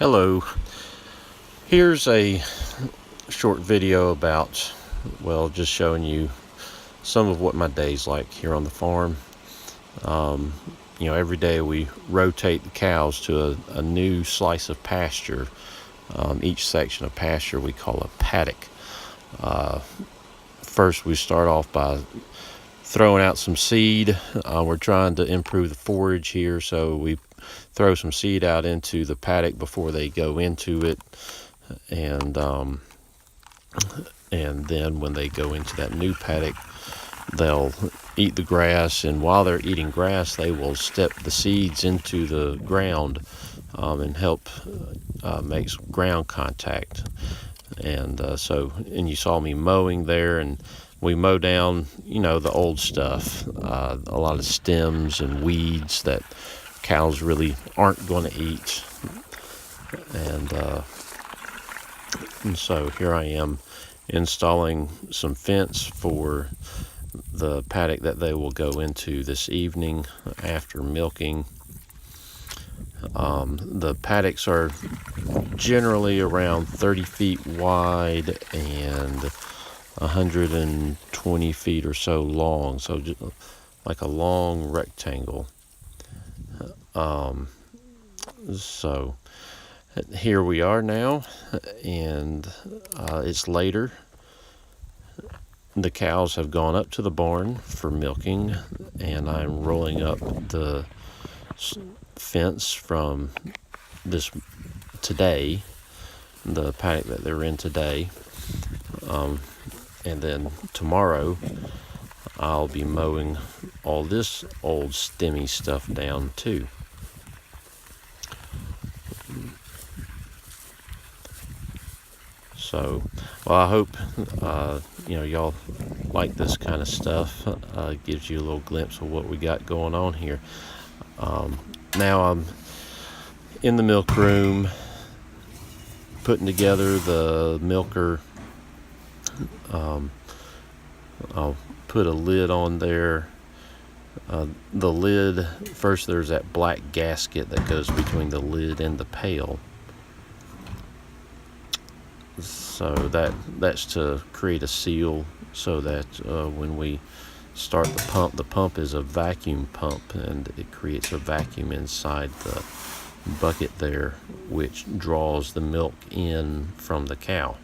Hello, here's a short video about, well, just showing you some of what my day's like here on the farm. Every day we rotate the cows to a new slice of pasture. Each section of pasture we call a paddock. First we start off by throwing out some seed. We're trying to improve the forage here, so we throw some seed out into the paddock before they go into it, and then when they go into that new paddock, they'll eat the grass, and while they're eating grass they will step the seeds into the ground and help make ground contact. And you saw me mowing there, and we mow down, the old stuff, a lot of stems and weeds that cows really aren't going to eat. And so here I am installing some fence for the paddock that they will go into this evening after milking. The paddocks are generally around 30 feet wide and 120 feet or so long, so just like a long rectangle. So here we are now, and it's later. The cows have gone up to the barn for milking, and I'm rolling up the fence from today, the paddock that they're in today, and then tomorrow I'll be mowing all this old stemmy stuff down too. So, well, I hope y'all like this kind of stuff. It gives you a little glimpse of what we got going on here. Now I'm in the milk room putting together the milker. I'll put a lid on there. The lid, first there's that black gasket that goes between the lid and the pail. So that's to create a seal so that when we start the pump is a vacuum pump, and it creates a vacuum inside the bucket there, which draws the milk in from the cow.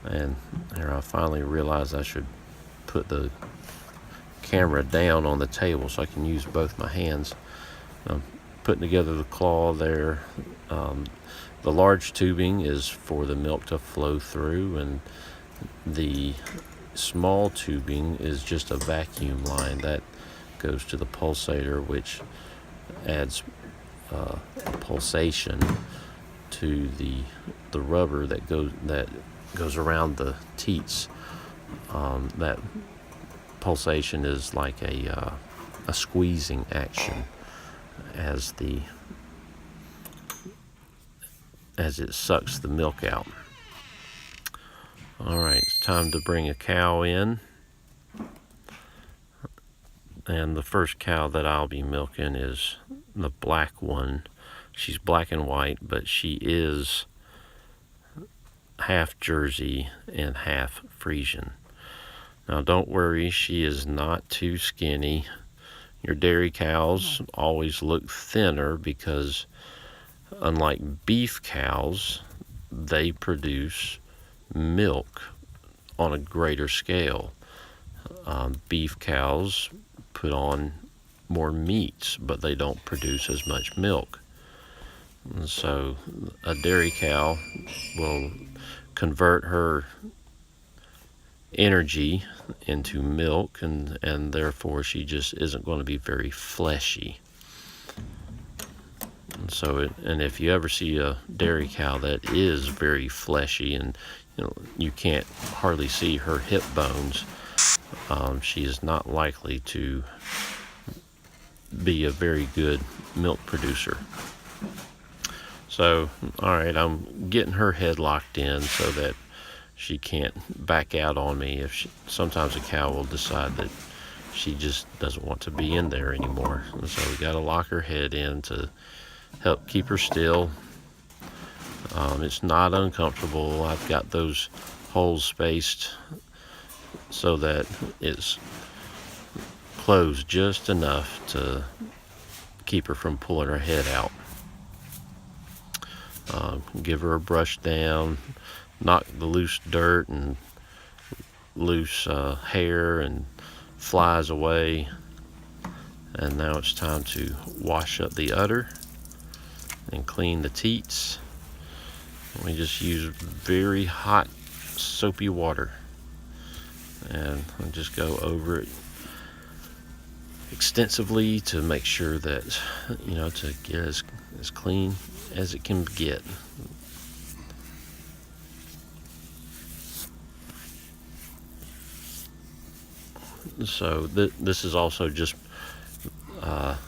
And here I finally realized I should put the camera down on the table so I can use both my hands. I'm putting together the claw there. The large tubing is for the milk to flow through, and the small tubing is just a vacuum line that goes to the pulsator, which adds pulsation to the rubber that goes around the teats. That pulsation is like a squeezing action as it sucks the milk out. All right, it's time to bring a cow in. And the first cow that I'll be milking is the black one. She's black and white, but she is half Jersey and half Friesian. Now don't worry, she is not too skinny. Your dairy cows always look thinner because, unlike beef cows, they produce milk on a greater scale. Beef cows put on more meats, but they don't produce as much milk. And so a dairy cow will convert her energy into milk, and therefore she just isn't going to be very fleshy. And if you ever see a dairy cow that is very fleshy, and you can't hardly see her hip bones, she is not likely to be a very good milk producer. So, all right, I'm getting her head locked in so that she can't back out on me. Sometimes a cow will decide that she just doesn't want to be in there anymore. And so we got to lock her head in to help keep her still. It's not uncomfortable. I've got those holes spaced so that it's closed just enough to keep her from pulling her head out. Give her a brush down, knock the loose dirt and loose hair and flies away. And now it's time to wash up the udder and clean the teats. We just use very hot soapy water, and I just go over it extensively to make sure that, to get as clean as it can get. So this is also just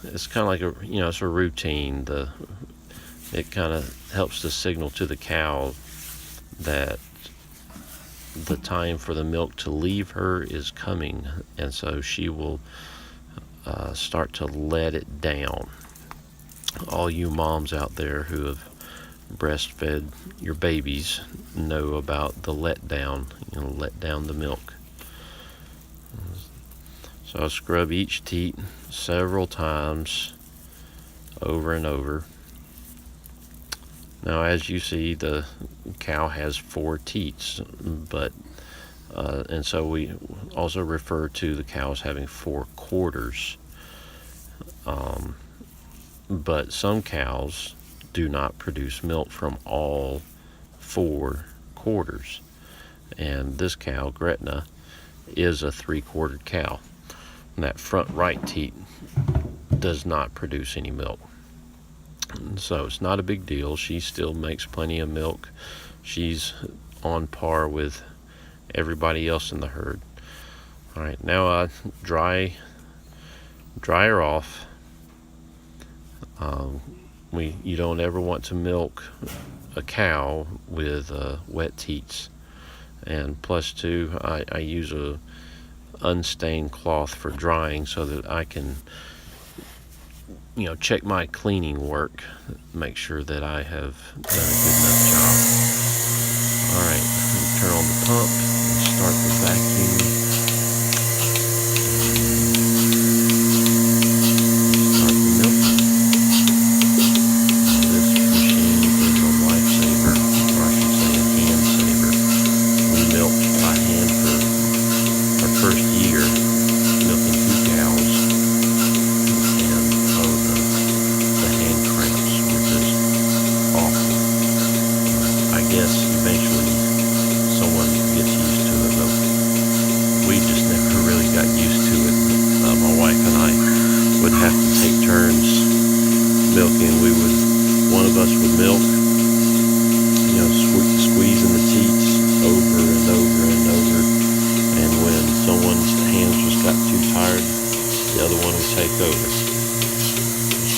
it's kind of like it's a routine. It kind of helps to signal to the cow that the time for the milk to leave her is coming, and so she will start to let it down. All you moms out there who have breastfed your babies know about the letdown. Let down the milk. So I scrub each teat several times over and over. Now, as you see, the cow has 4 teats, but and so we also refer to the cows having 4 quarters. But some cows do not produce milk from all 4 quarters, and this cow, Gretna, is a 3-quartered cow. And that front right teat does not produce any milk. So it's not a big deal. She still makes plenty of milk. She's on par with everybody else in the herd. All right, now I dry her off. You don't ever want to milk a cow with wet teats. And plus too, I use a unstained cloth for drying so that I can check my cleaning work, make sure that I have done a good enough job. All right, turn on the pump and start the vacuum. Start the milk. This machine is a lifesaver, or I should say a hand saver. We milked by hand for our first year, milking 2 cows. Yes, eventually someone gets used to it, but we just never really got used to it. My wife and I would have to take turns milking. One of us would milk, squeezing the teats over and over and over, and when someone's hands just got too tired, the other one would take over.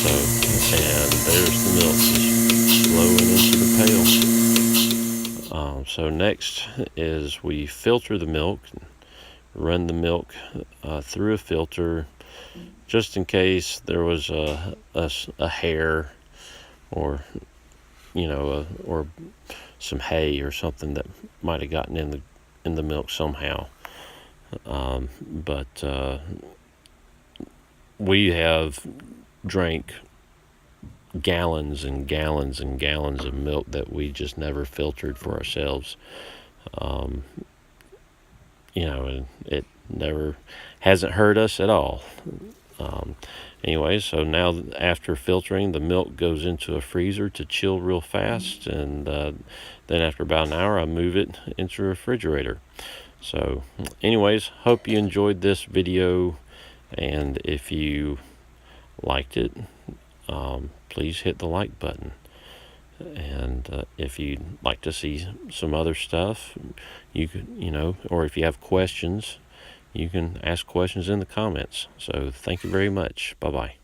So, and there's the milk just flowing into the pail. So next is we filter the milk, run the milk through a filter, just in case there was a hair or or some hay or something that might have gotten in the milk somehow. But we have drank gallons and gallons and gallons of milk that we just never filtered for ourselves. And it never hasn't hurt us at all. Anyway, so now after filtering, the milk goes into a freezer to chill real fast, and then after about an hour I move it into a refrigerator. So anyways, hope you enjoyed this video, and if you liked it, please hit the like button. And if you'd like to see some other stuff, you could, or if you have questions, you can ask questions in the comments. So thank you very much. Bye-bye.